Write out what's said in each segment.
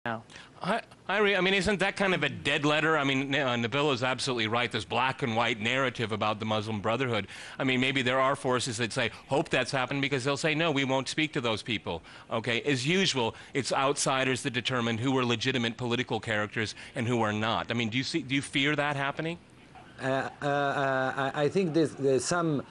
now. I mean, isn't that kind of a dead letter? I mean, Nabil is absolutely right. This black and white narrative about the Muslim Brotherhood. I mean, maybe there are forces that say, hope that's happened, because they'll say, no, we won't speak to those people. Okay, as usual, it's outsiders that determine who are legitimate political characters and who are not. I mean, do you fear that happening? I think there's some.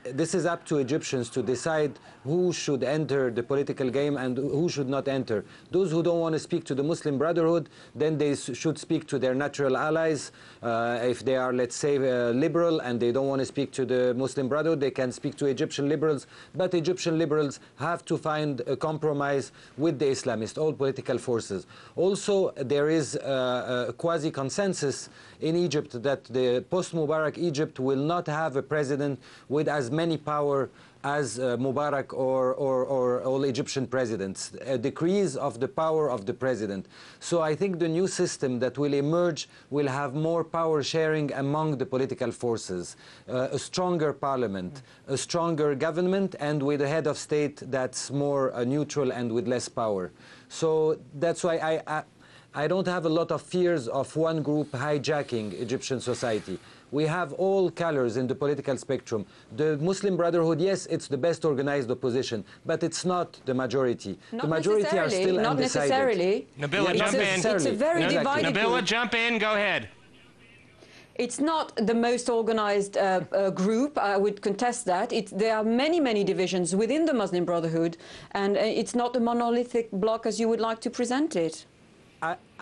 This is up to Egyptians to decide who should enter the political game and who should not enter. Those who don't want to speak to the Muslim Brotherhood, then they should speak to their natural allies. If they are, let's say, liberal and they don't want to speak to the Muslim Brotherhood, they can speak to Egyptian liberals. But Egyptian liberals have to find a compromise with the Islamists, all political forces. Also, there is a quasi-consensus in Egypt that the post-Mubarak Egypt will not have a president with as many power as Mubarak or all Egyptian presidents, a decrease of the power of the president. So I think the new system that will emerge will have more power sharing among the political forces, a stronger parliament, a stronger government, and with a head of state that's more neutral and with less power. So that's why I don't have a lot of fears of one group hijacking Egyptian society. We have all colors in the political spectrum. The Muslim Brotherhood, yes, it's the best organized opposition, but it's not the majority. Not the majority are still not undecided. Necessarily. Nabila, jump in. It's a very divided Nabila, group. jump in. Go ahead. It's not the most organized group. I would contest that. There are many, many divisions within the Muslim Brotherhood, and it's not a monolithic bloc as you would like to present it.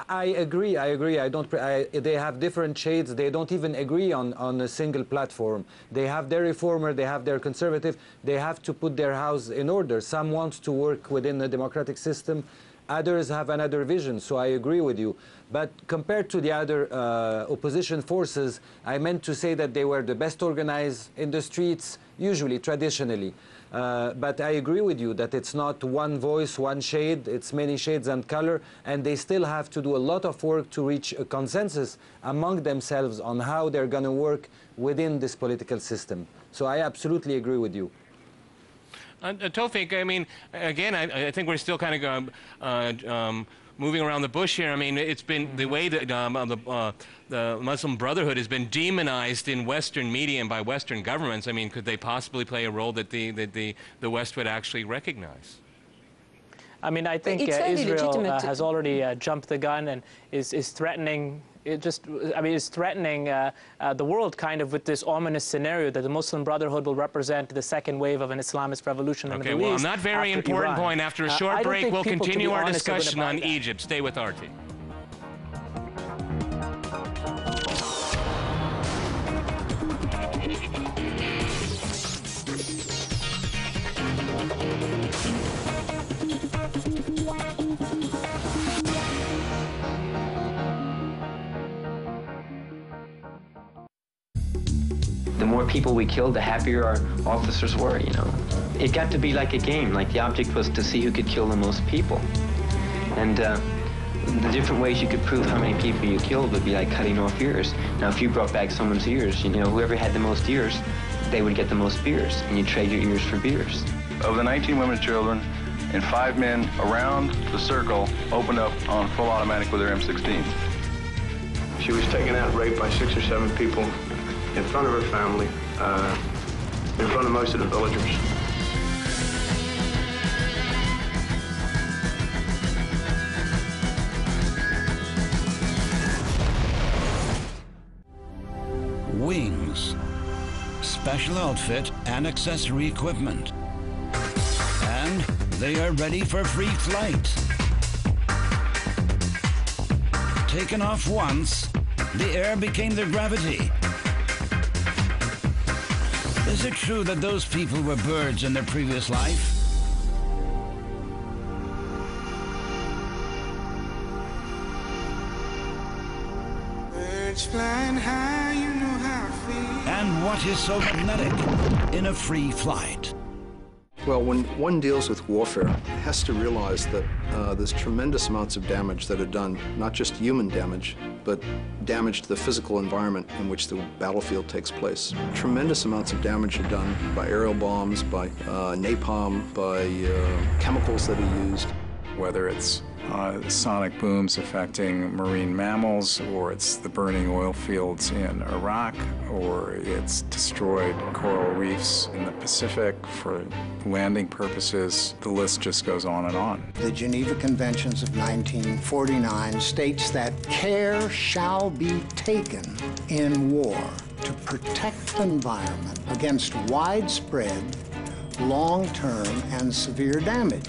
I agree. They have different shades. They don't even agree on a single platform. They have their reformer, they have their conservative. They have to put their house in order. Some want to work within a democratic system. Others have another vision, so I agree with you. But compared to the other opposition forces, I meant to say that they were the best organized in the streets, usually, traditionally. But I agree with you that it's not one voice, one shade, it's many shades and color, and they still have to do a lot of work to reach a consensus among themselves on how they're going to work within this political system. So I absolutely agree with you. Tawfiq, I mean, again, I think we're still kind of moving around the bush here. I mean, it's been the way that the Muslim Brotherhood has been demonized in Western media and by Western governments. I mean, could they possibly play a role that the West would actually recognize? I mean, I think Israel has already jumped the gun and is threatening. Is threatening the world kind of with this ominous scenario that the Muslim Brotherhood will represent the second wave of an Islamist revolution in the Middle East. Okay, well, on that very important point, after a short break, we'll continue our discussion on Egypt. Stay with RT. The more people we killed, the happier our officers were, you know. It got to be like a game, like the object was to see who could kill the most people. And the different ways you could prove how many people you killed would be like cutting off ears. Now, if you brought back someone's ears, you know, whoever had the most ears, they would get the most beers, and you trade your ears for beers. Of the 19 women and children, and 5 men around the circle opened up on full automatic with their M16s. She was taken out and raped by 6 or 7 people in front of her family, in front of most of the villagers. Wings, special outfit and accessory equipment. And they are ready for free flight. Taken off once, the air became their gravity. Is it true that those people were birds in their previous life? Birds flying high, you know how I feel. And what is so magnetic in a free flight? Well, when one deals with warfare, it has to realize that there's tremendous amounts of damage that are done, not just human damage, but damage to the physical environment in which the battlefield takes place. Tremendous amounts of damage are done by aerial bombs, by napalm, by chemicals that are used. Whether it's sonic booms affecting marine mammals, or it's the burning oil fields in Iraq, or it's destroyed coral reefs in the Pacific for landing purposes. The list just goes on and on. The Geneva Conventions of 1949 states that care shall be taken in war to protect the environment against widespread, long-term, and severe damage.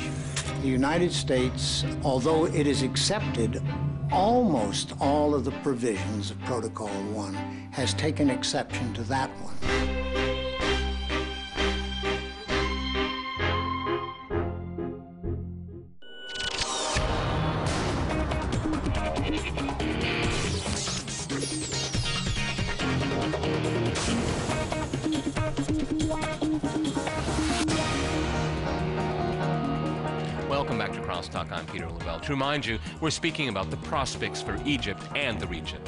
The United States, although it has accepted almost all of the provisions of Protocol 1, has taken exception to that one. Welcome back to Crosstalk. I'm Peter Lavelle. To remind you, we're speaking about the prospects for Egypt and the region.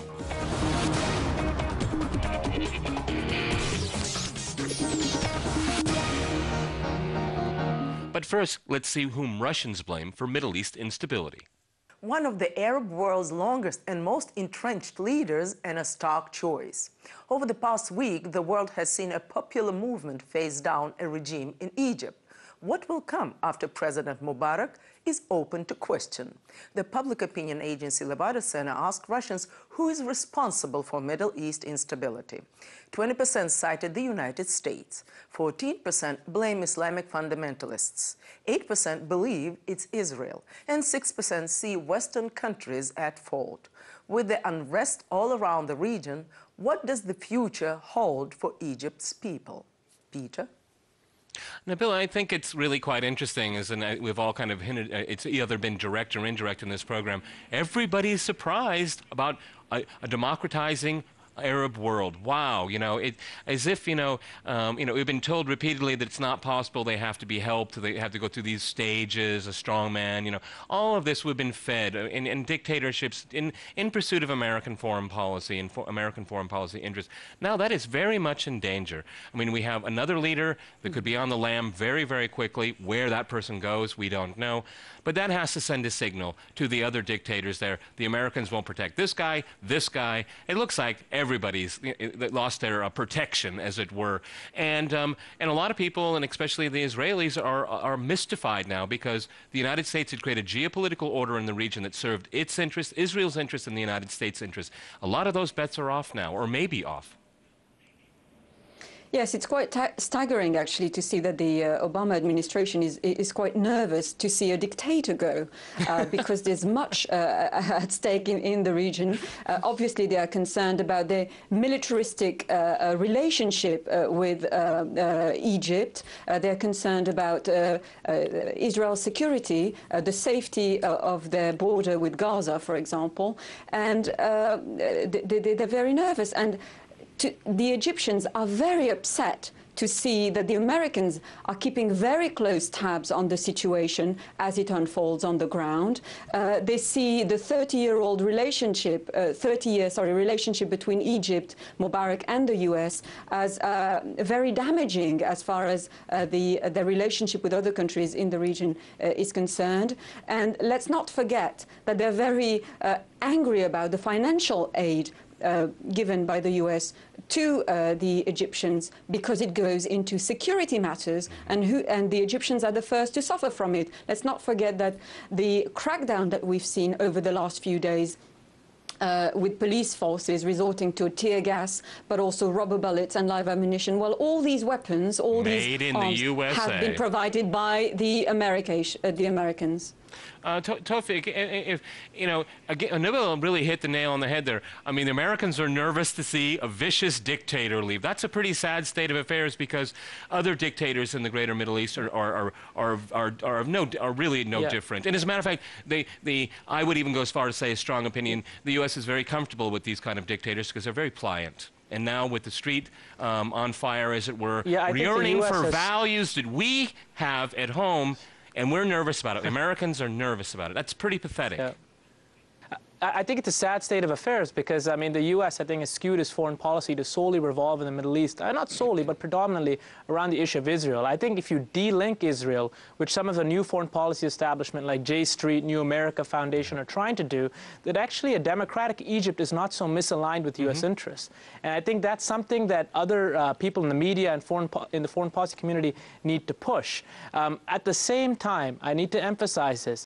But first, let's see whom Russians blame for Middle East instability. One of the Arab world's longest and most entrenched leaders, and a stark choice. Over the past week, the world has seen a popular movement face down a regime in Egypt. What will come after President Mubarak is open to question. The public opinion agency Levada Center asked Russians who is responsible for Middle East instability. 20% cited the United States, 14% blame Islamic fundamentalists, 8% believe it's Israel, and 6% see Western countries at fault. With the unrest all around the region, what does the future hold for Egypt's people? Peter? Now, Bill, I think it's really quite interesting, and we've all kind of hinted, it's either been direct or indirect in this program. Everybody's surprised about a democratizing Arab world. Wow, as if, we've been told repeatedly that it's not possible, they have to be helped, they have to go through these stages, a strong man, all of this we've been fed in dictatorships in pursuit of American foreign policy and American foreign policy interests. Now that is very much in danger. I mean, we have another leader that could be on the lam very, very quickly. Where that person goes, we don't know. But that has to send a signal to the other dictators there. The Americans won't protect this guy, this guy. It looks like everybody's lost their protection, as it were. And a lot of people, and especially the Israelis, are mystified now because the United States had created a geopolitical order in the region that served its interests, Israel's interests, and the United States' interests. A lot of those bets are off now, or maybe off. Yes, it's quite staggering, actually, to see that the Obama administration is quite nervous to see a dictator go, because there's much at stake in the region. Obviously, they are concerned about their militaristic relationship with Egypt. They're concerned about Israel's security, the safety of their border with Gaza, for example. And they're very nervous. And the Egyptians are very upset to see that the Americans are keeping very close tabs on the situation as it unfolds on the ground. They see the 30-year-old relationship, relationship between Egypt, Mubarak, and the U.S. as very damaging as far as the relationship with other countries in the region is concerned. And let's not forget that they're very angry about the financial aid given by the U.S. to the Egyptians because it goes into security matters, and the Egyptians are the first to suffer from it. Let's not forget that the crackdown that we've seen over the last few days with police forces resorting to tear gas, but also rubber bullets and live ammunition. Well, all these weapons, all these arms have been provided by the Americans. Tawfiq, if Nabil really hit the nail on the head there. I mean, the Americans are nervous to see a vicious dictator leave. That's a pretty sad state of affairs because other dictators in the greater Middle East are really no different. And as a matter of fact, I would even go as far as say a strong opinion. The U.S. is very comfortable with these kind of dictators because they're very pliant. and now with the street on fire, as it were, yeah, yearning for values that we have at home, and we're nervous about it. Americans are nervous about it. That's pretty pathetic. Yeah. I think it's a sad state of affairs because, I mean, the U.S., I think, has skewed its foreign policy to solely revolve in the Middle East. Not solely, but predominantly around the issue of Israel. I think if you de-link Israel, which some of the new foreign policy establishment like J Street, New America Foundation are trying to do, that actually a democratic Egypt is not so misaligned with U.S. interests. And I think that's something that other people in the media and in the foreign policy community need to push. At the same time, I need to emphasize this,